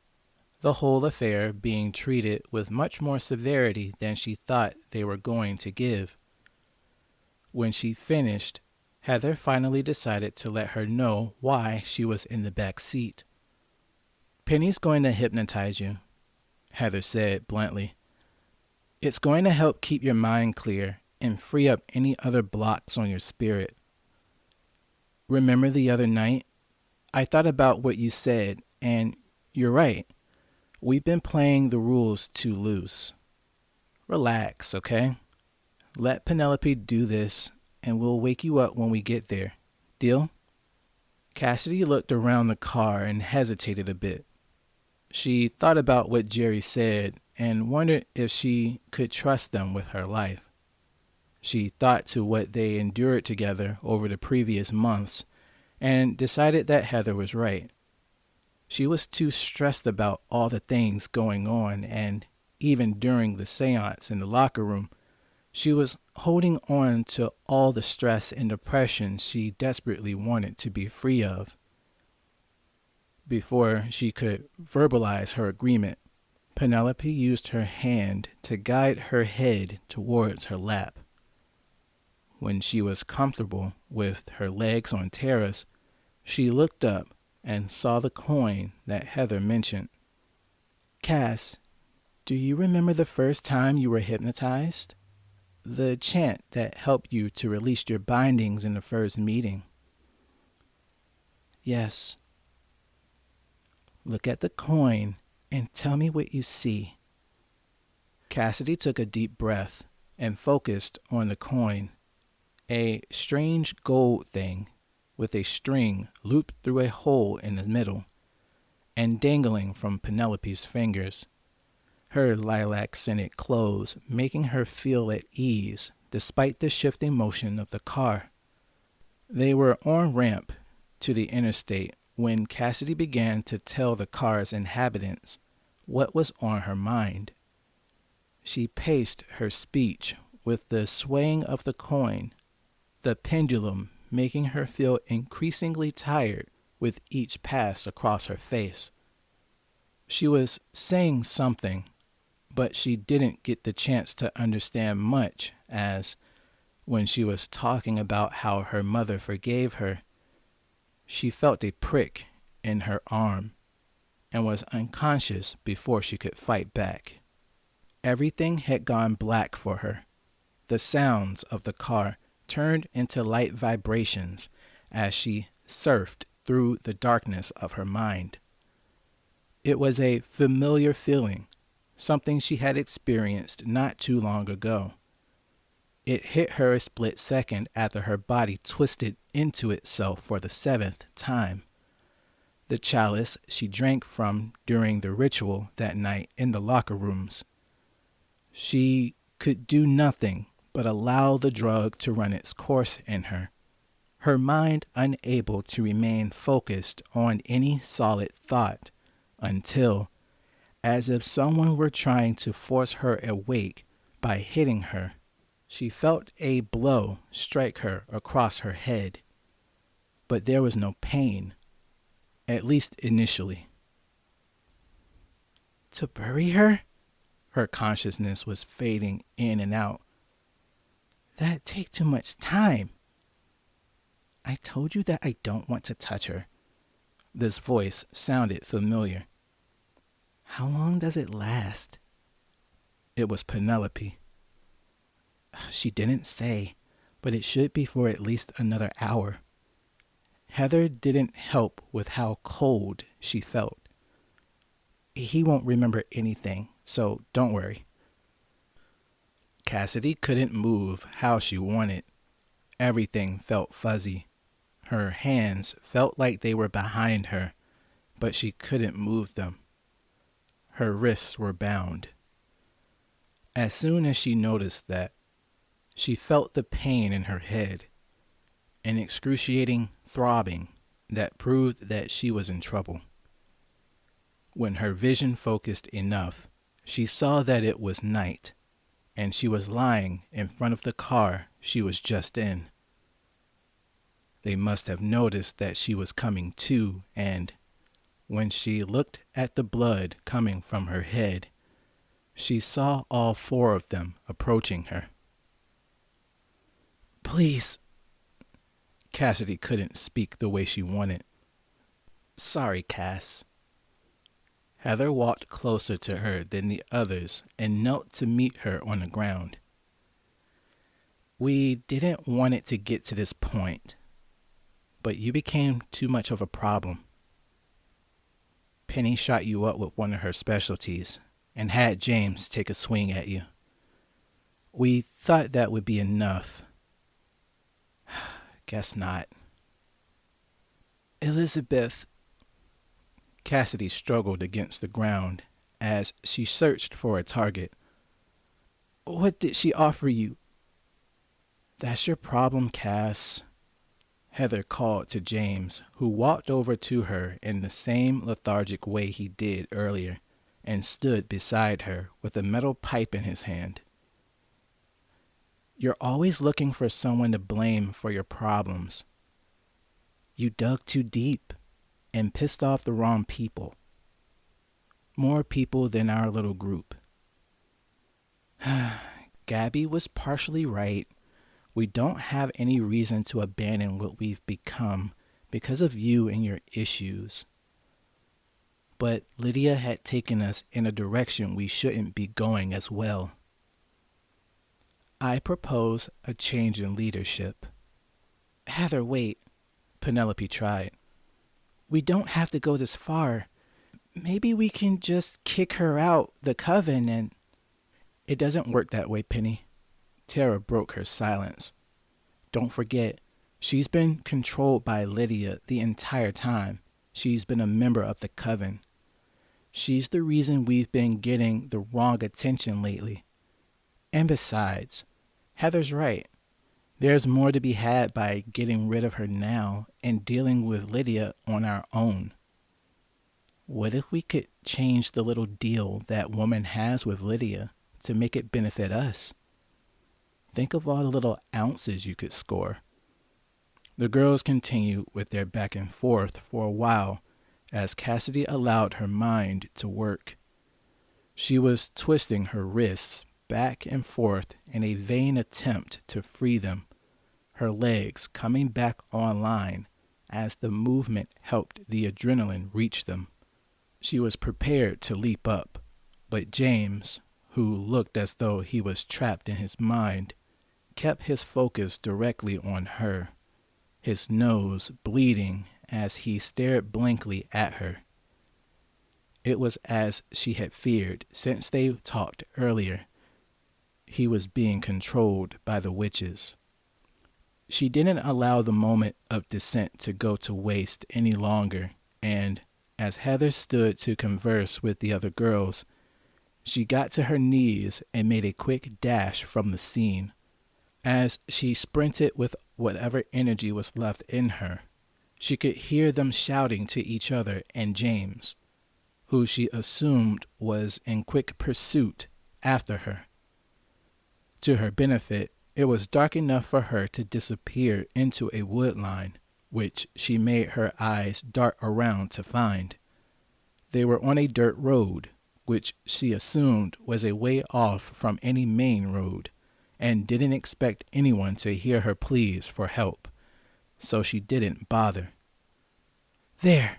the whole affair being treated with much more severity than she thought they were going to give. When she finished, Heather finally decided to let her know why she was in the back seat. "Penny's going to hypnotize you," Heather said bluntly. "It's going to help keep your mind clear and free up any other blocks on your spirit. Remember the other night? I thought about what you said, and you're right. We've been playing the rules too loose. Relax, okay? Let Penelope do this, and we'll wake you up when we get there. Deal?" Cassidy looked around the car and hesitated a bit. She thought about what Jerry said and wondered if she could trust them with her life. She thought to what they endured together over the previous months and decided that Heather was right. She was too stressed about all the things going on, and even during the seance in the locker room, she was holding on to all the stress and depression she desperately wanted to be free of. Before she could verbalize her agreement, Penelope used her hand to guide her head towards her lap. When she was comfortable with her legs on Tara's, she looked up and saw the coin that Heather mentioned. "Cass, do you remember the first time you were hypnotized? The chant that helped you to release your bindings in the first meeting?" "Yes." "Look at the coin and tell me what you see." Cassidy took a deep breath and focused on the coin, a strange gold thing with a string looped through a hole in the middle and dangling from Penelope's fingers, her lilac-scented clothes making her feel at ease despite the shifting motion of the car. They were en ramp to the interstate when Cassidy began to tell the car's inhabitants what was on her mind. She paced her speech with the swaying of the coin, the pendulum making her feel increasingly tired with each pass across her face. She was saying something, but she didn't get the chance to understand much, as when she was talking about how her mother forgave her, she felt a prick in her arm and was unconscious before she could fight back. Everything had gone black for her. The sounds of the car turned into light vibrations as she surfed through the darkness of her mind. It was a familiar feeling, something she had experienced not too long ago. It hit her a split second after her body twisted into itself for the 7th time. The chalice she drank from during the ritual that night in the locker rooms. She could do nothing but allow the drug to run its course in her, her mind unable to remain focused on any solid thought until, as if someone were trying to force her awake by hitting her, she felt a blow strike her across her head. But there was no pain, at least initially. "To bury her?" Her consciousness was fading in and out. That take too much time. I told you that I don't want to touch her. This voice sounded familiar. How long does it last? It was Penelope. She didn't say, but it should be for at least another hour. Heather didn't help with how cold she felt. He won't remember anything, so don't worry. Cassidy couldn't move how she wanted. Everything felt fuzzy. Her hands felt like they were behind her, but she couldn't move them. Her wrists were bound. As soon as she noticed that, she felt the pain in her head, an excruciating throbbing that proved that she was in trouble. When her vision focused enough, she saw that it was night, and she was lying in front of the car she was just in. They must have noticed that she was coming to, and when she looked at the blood coming from her head, she saw all four of them approaching her. Please. Cassidy couldn't speak the way she wanted. Sorry, Cass. Heather walked closer to her than the others and knelt to meet her on the ground. We didn't want it to get to this point, but you became too much of a problem. Penny shot you up with one of her specialties and had James take a swing at you. We thought that would be enough. Guess not. Elizabeth. Cassidy struggled against the ground as she searched for a target. What did she offer you? That's your problem, Cass. Heather called to James, who walked over to her in the same lethargic way he did earlier and stood beside her with a metal pipe in his hand. You're always looking for someone to blame for your problems. You dug too deep and pissed off the wrong people. More people than our little group. Gabby was partially right. We don't have any reason to abandon what we've become because of you and your issues. But Lydia had taken us in a direction we shouldn't be going as well. I propose a change in leadership. Heather, wait. Penelope tried. We don't have to go this far. Maybe we can just kick her out the coven and... It doesn't work that way, Penny. Tara broke her silence. Don't forget, she's been controlled by Lydia the entire time she's been a member of the coven. She's the reason we've been getting the wrong attention lately. And besides, Heather's right. There's more to be had by getting rid of her now and dealing with Lydia on our own. What if we could change the little deal that woman has with Lydia to make it benefit us? Think of all the little ounces you could score. The girls continued with their back and forth for a while as Cassidy allowed her mind to work. She was twisting her wrists back and forth in a vain attempt to free them, her legs coming back online as the movement helped the adrenaline reach them. She was prepared to leap up, but James, who looked as though he was trapped in his mind, kept his focus directly on her, his nose bleeding as he stared blankly at her. It was as she had feared since they talked earlier. He was being controlled by the witches. She didn't allow the moment of descent to go to waste any longer, and as Heather stood to converse with the other girls, she got to her knees and made a quick dash from the scene. As she sprinted with whatever energy was left in her, she could hear them shouting to each other and James, who she assumed was in quick pursuit after her. To her benefit, it was dark enough for her to disappear into a wood line, which she made her eyes dart around to find. They were on a dirt road, which she assumed was a way off from any main road, and didn't expect anyone to hear her pleas for help, so she didn't bother. "There,"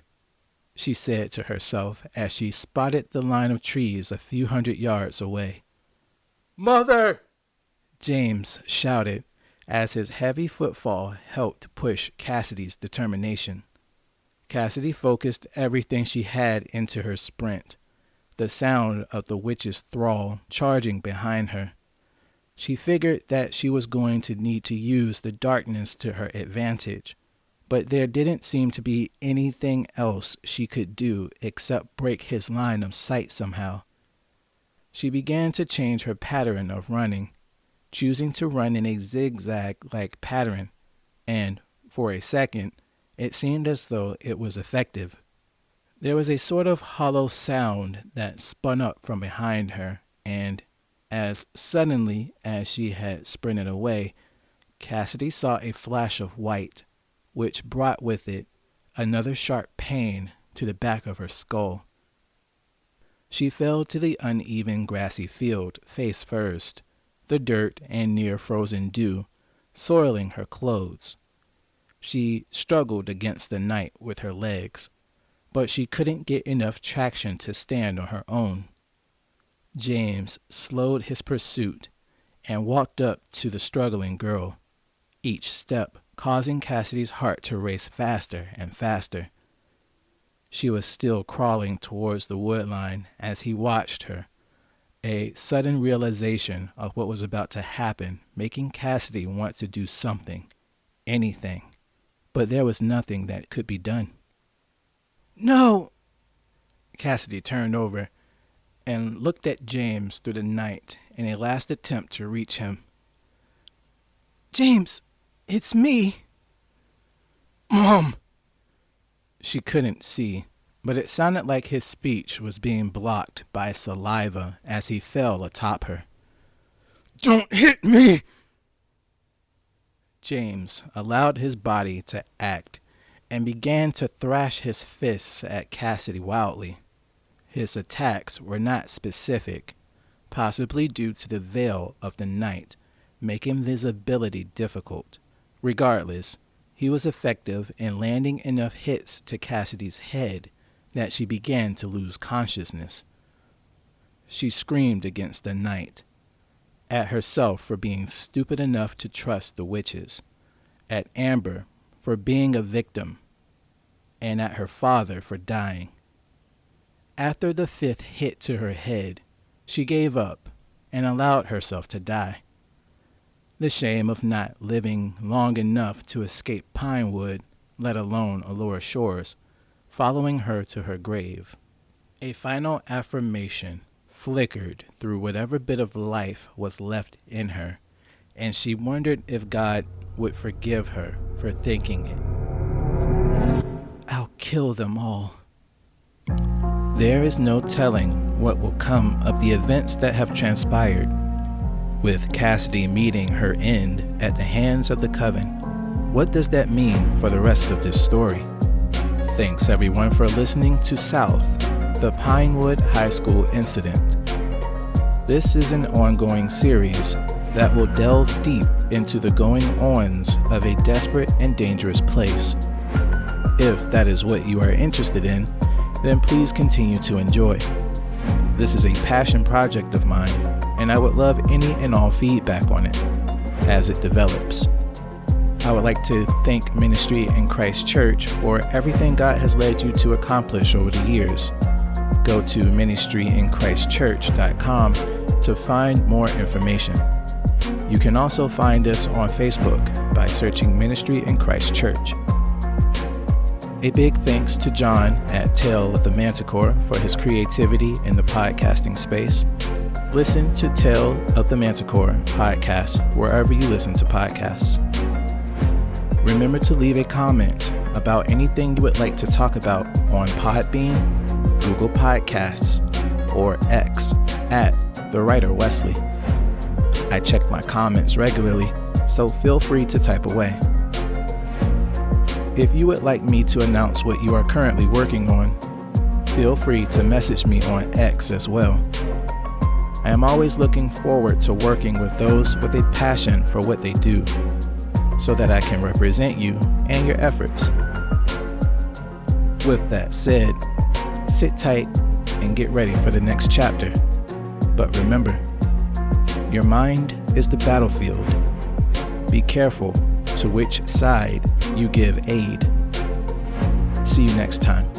she said to herself as she spotted the line of trees a few hundred yards away. "Mother!" James shouted as his heavy footfall helped push Cassidy's determination. Cassidy focused everything she had into her sprint, the sound of the witch's thrall charging behind her. She figured that she was going to need to use the darkness to her advantage, but there didn't seem to be anything else she could do except break his line of sight somehow. She began to change her pattern of running, choosing to run in a zigzag-like pattern, and, for a second, it seemed as though it was effective. There was a sort of hollow sound that spun up from behind her, and, as suddenly as she had sprinted away, Cassidy saw a flash of white, which brought with it another sharp pain to the back of her skull. She fell to the uneven grassy field face first, the dirt and near-frozen dew soiling her clothes. She struggled against the night with her legs, but she couldn't get enough traction to stand on her own. James slowed his pursuit and walked up to the struggling girl, each step causing Cassidy's heart to race faster and faster. She was still crawling towards the woodline as he watched her, a sudden realization of what was about to happen making Cassidy want to do something, anything, but there was nothing that could be done. "No!" Cassidy turned over and looked at James through the night in a last attempt to reach him. "James, it's me." "Mom!" She couldn't see, but it sounded like his speech was being blocked by saliva as he fell atop her. "Don't hit me!" James allowed his body to act and began to thrash his fists at Cassidy wildly. His attacks were not specific, possibly due to the veil of the night, making visibility difficult. Regardless, he was effective in landing enough hits to Cassidy's head that she began to lose consciousness. She screamed against the night, at herself for being stupid enough to trust the witches, at Amber for being a victim, and at her father for dying. After the fifth hit to her head, she gave up and allowed herself to die. The shame of not living long enough to escape Pinewood, let alone Allure Shores, following her to her grave. A final affirmation flickered through whatever bit of life was left in her, and she wondered if God would forgive her for thinking it. "I'll kill them all." There is no telling what will come of the events that have transpired, with Cassidy meeting her end at the hands of the coven. What does that mean for the rest of this story? Thanks everyone for listening to South, the Pinewood High School incident. This is an ongoing series that will delve deep into the going-ons of a desperate and dangerous place. If that is what you are interested in, then please continue to enjoy. This is a passion project of mine, and I would love any and all feedback on it as it develops. I would like to thank Ministry in Christ Church for everything God has led you to accomplish over the years. Go to ministryinChristchurch.com to find more information. You can also find us on Facebook by searching Ministry in Christ Church. A big thanks to John at Tale of the Manticore for his creativity in the podcasting space. Listen to Tale of the Manticore podcast wherever you listen to podcasts. Remember to leave a comment about anything you would like to talk about on Podbean, Google Podcasts, or X at The Writer Wesley. I check my comments regularly, so feel free to type away. If you would like me to announce what you are currently working on, feel free to message me on X as well. I am always looking forward to working with those with a passion for what they do, so that I can represent you and your efforts. With that said, sit tight and get ready for the next chapter. But remember, your mind is the battlefield. Be careful to which side you give aid. See you next time.